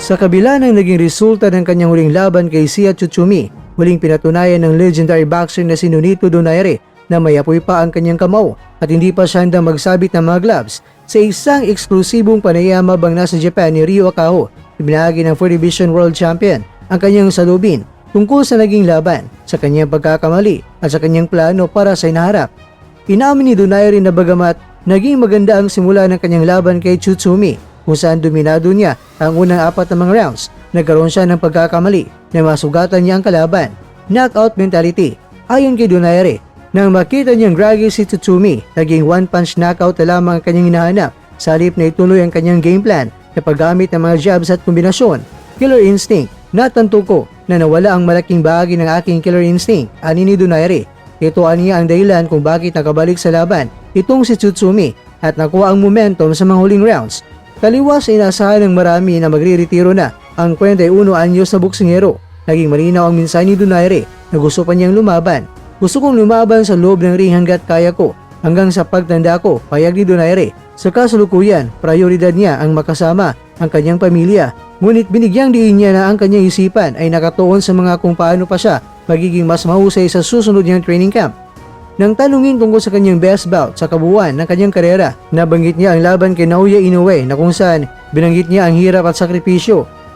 Sa kabila ng naging resulta ng kanyang huling laban kay Sia Tsutsumi, huling pinatunayan ng legendary boxer na si Nonito Donaire na may apoy pa ang kanyang kamao at hindi pa siya handang magsabit ng mga gloves sa isang eksklusibong panayama bang nasa Japan ni Ryo Akaho, ibinahagi ng 4 Division World Champion ang kanyang salubin tungkol sa naging laban, sa kanyang pagkakamali at sa kanyang plano para sa inaharap. Inamin ni Donaire na bagamat naging maganda ang simula ng kanyang laban kay Tsutsumi, kung saan dominado niya ang unang 4 na mga rounds, nagkaroon siya ng pagkakamali na masugatan niya ang kalaban. Knockout mentality. Ayon kay Donaire, nang makita niyang groggy si Tsutsumi, naging one-punch knockout na lamang ang kanyang hinahanap, sa halip na ituloy ang kanyang game plan na paggamit ng mga jabs at kombinasyon. Killer instinct. Natanto ko na nawala ang malaking bahagi ng aking killer instinct, ani ni Donaire. Ito aniya ang dahilan kung bakit nakabalik sa laban itong si Tsutsumi at nakuha ang momentum sa mga huling rounds. Taliwas ay inasahan ng marami na magre-retiro na ang 41 anyos na boksingero. Naging malinaw ang mensahe ni Donaire na gusto pa niyang lumaban. Gusto kong lumaban sa loob ng ring hanggat kaya ko, hanggang sa pagtanda ko, payag ni Donaire. Sa kasalukuyan, prioridad niya ang makasama ang kanyang pamilya. Ngunit binigyang diin niya na ang kanyang isipan ay nakatuon sa mga kung paano pa siya magiging mas mahusay sa susunod niyang training camp. Nang tanungin tungkol sa kanyang best bout sa kabuuan ng kanyang karera, nabanggit niya ang laban kay Naoya Inoue na kung saan binanggit niya ang hirap at sakripisyo